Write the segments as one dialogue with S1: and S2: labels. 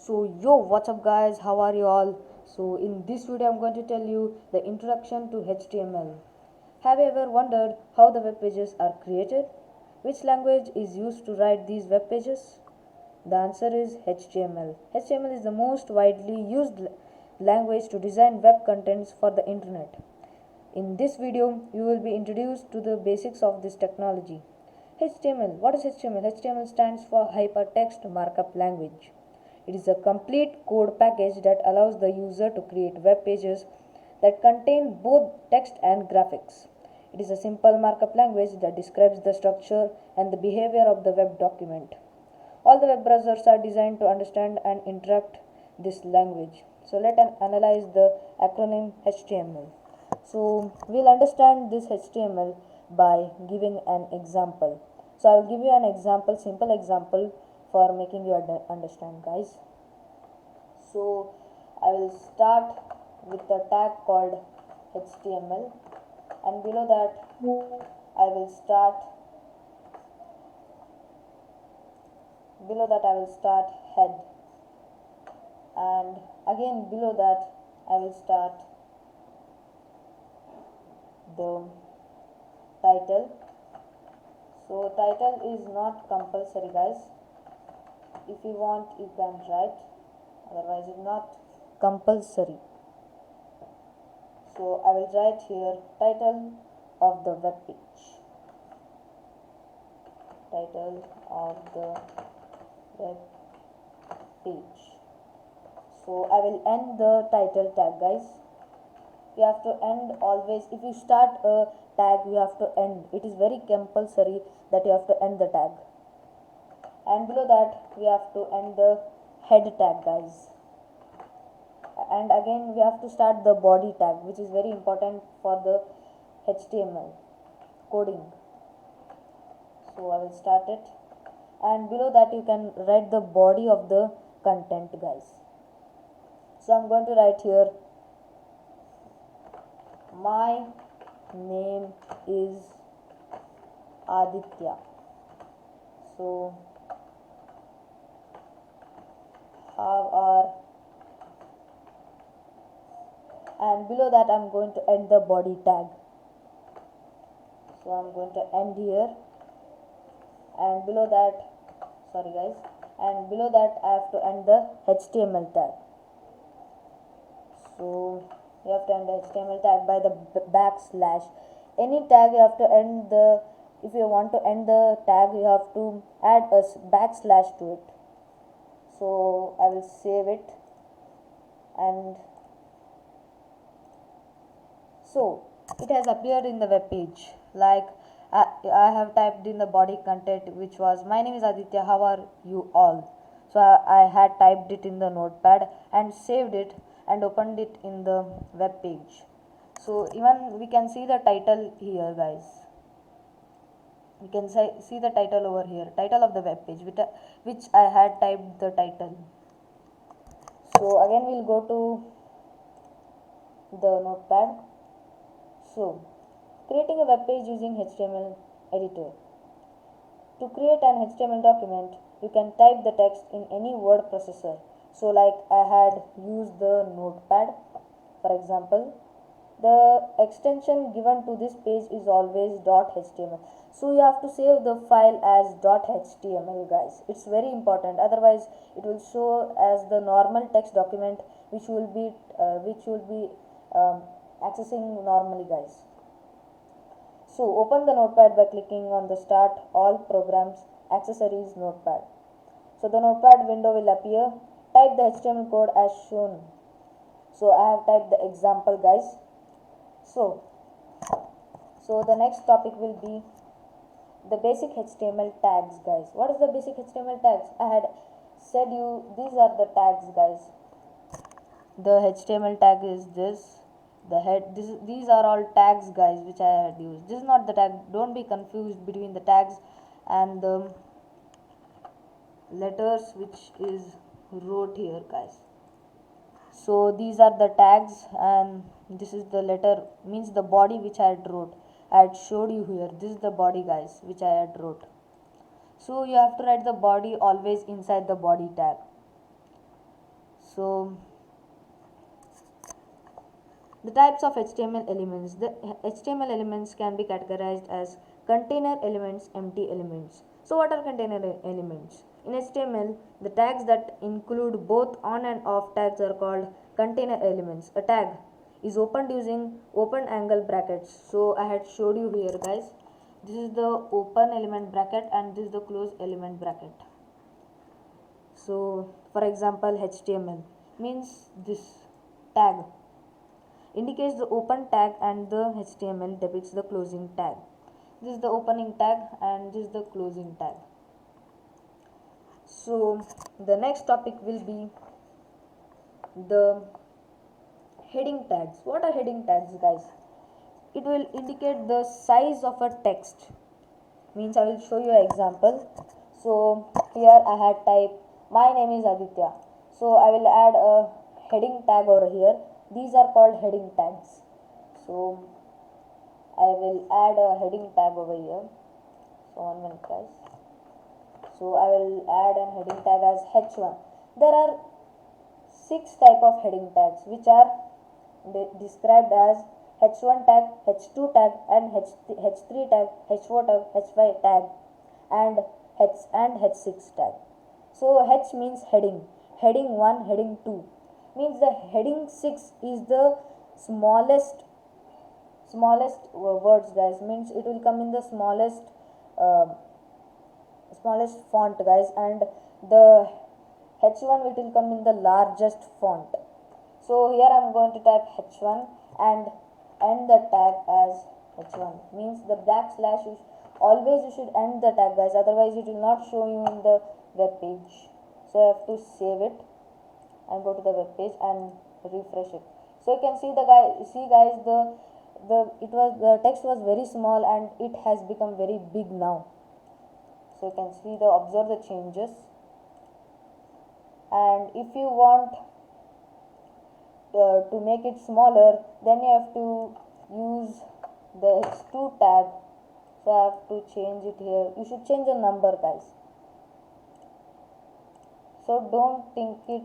S1: So yo, what's up guys, how are you all? So in this video I'm going to tell you the introduction to HTML. Have you ever wondered how the web pages are created? Which language is used to write these web pages? The answer is HTML. HTML is the most widely used language to design web contents for the internet. In this video, you will be introduced to the basics of this technology. HTML. What is HTML? HTML stands for Hypertext Markup Language. It is a complete code package that allows the user to create web pages that contain both text and graphics. It is a simple markup language that describes the structure and the behavior of the web document. All the web browsers are designed to understand and interact this language. So let us analyze the acronym HTML. So we'll understand this HTML by giving an example. So I will give you an example, simple example for making you understand, guys. So I will start with a tag called HTML, and below that I will start head, and again below that I will start the title. So title is not compulsory, guys. If you want you can write, otherwise it's not compulsory. So I will write here title of the web page. Title of the web page. So I will end the title tag, guys. You have to end always. If you start a tag, you have to end. It is very compulsory that you have to end the tag. And below that we have to end the head tag, guys. And again we have to start the body tag, which is very important for the HTML coding. So I will start it, and below that you can write the body of the content, guys. So I'm going to write here, my name is Adithya. So how are, and below that I'm going to end the body tag. So I'm going to end here, and below that, sorry guys, and below that I have to end the HTML tag. So you have to end the HTML tag by the backslash. Any tag you have to end the, if you want to end the tag, you have to add a backslash to it. So I will save it, and so it has appeared in the web page. Like I have typed in the body content, which was, my name is Aditya, how are you all? So I had typed it in the notepad and saved it and opened it in the web page. So even we can see the title here, guys. We can see the title over here, title of the web page, which I had typed the title. So again we'll go to the notepad. So creating a web page using HTML editor. To create an HTML document, you can type the text in any word processor. So like I had used the notepad, for example. The extension given to this page is always .html. So you have to save the file as .html, guys. It's very important. Otherwise, it will show as the normal text document, which will be accessing normally, guys. So open the notepad by clicking on the Start All Programs Accessories notepad. So the notepad window will appear. Type the HTML code as shown. So I have typed the example, guys. So the next topic will be the basic HTML tags, guys. What is the basic HTML tags? I had said you these are the tags, guys. The HTML tag is this. The head, these are all tags, guys, which I had used. This is not the tag. Don't be confused between the tags and the letters which is wrote here, guys. So these are the tags, and this is the letter, means the body which I had wrote. I had showed you here. This is the body, guys, which I had wrote. So you have to write the body always inside the body tag. So the types of HTML elements. The HTML elements can be categorized as container elements, empty elements. So what are container elements? In HTML, the tags that include both on and off tags are called container elements. A tag is opened using open angle brackets. So I had showed you here, guys. This is the open element bracket and this is the close element bracket. So for example, HTML means this tag indicates the open tag and the HTML depicts the closing tag. This is the opening tag and this is the closing tag. So the next topic will be the heading tags. What are heading tags, guys? It will indicate the size of a text. Means I will show you an example. So here I had typed my name is Adithya. So I will add a heading tag over here. These are called heading tags. So I will add a heading tag over here. So 1 minute, guys. So I will add a heading tag as H1. There are 6 type of heading tags which are described as H1 tag, H2 tag and H3 tag, H4 tag, H5 tag and H6 tag. So H means heading, heading 1, heading 2 means the heading 6 is the smallest words, guys, means it will come in the smallest font, guys, and the H1 it will come in the largest font. So here I am going to type H1 and end the tag as H1 means the backslash is always you should end the tag, guys, otherwise it will not show you in the web page. So I have to save it and go to the web page and refresh it. So you can see guys, the text was very small and it has become very big now. So you can see observe the changes. And if you want to make it smaller, then you have to use the H2 tag. So I have to change it here. You should change the number, guys. So don't think it.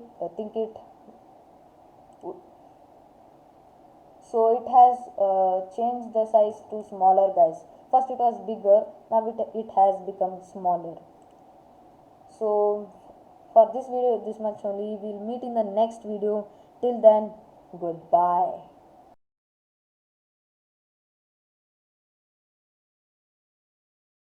S1: So it has changed the size to smaller, guys. First it was bigger, now it has become smaller. So for this video this much only. We'll meet in the next video. Till then, goodbye.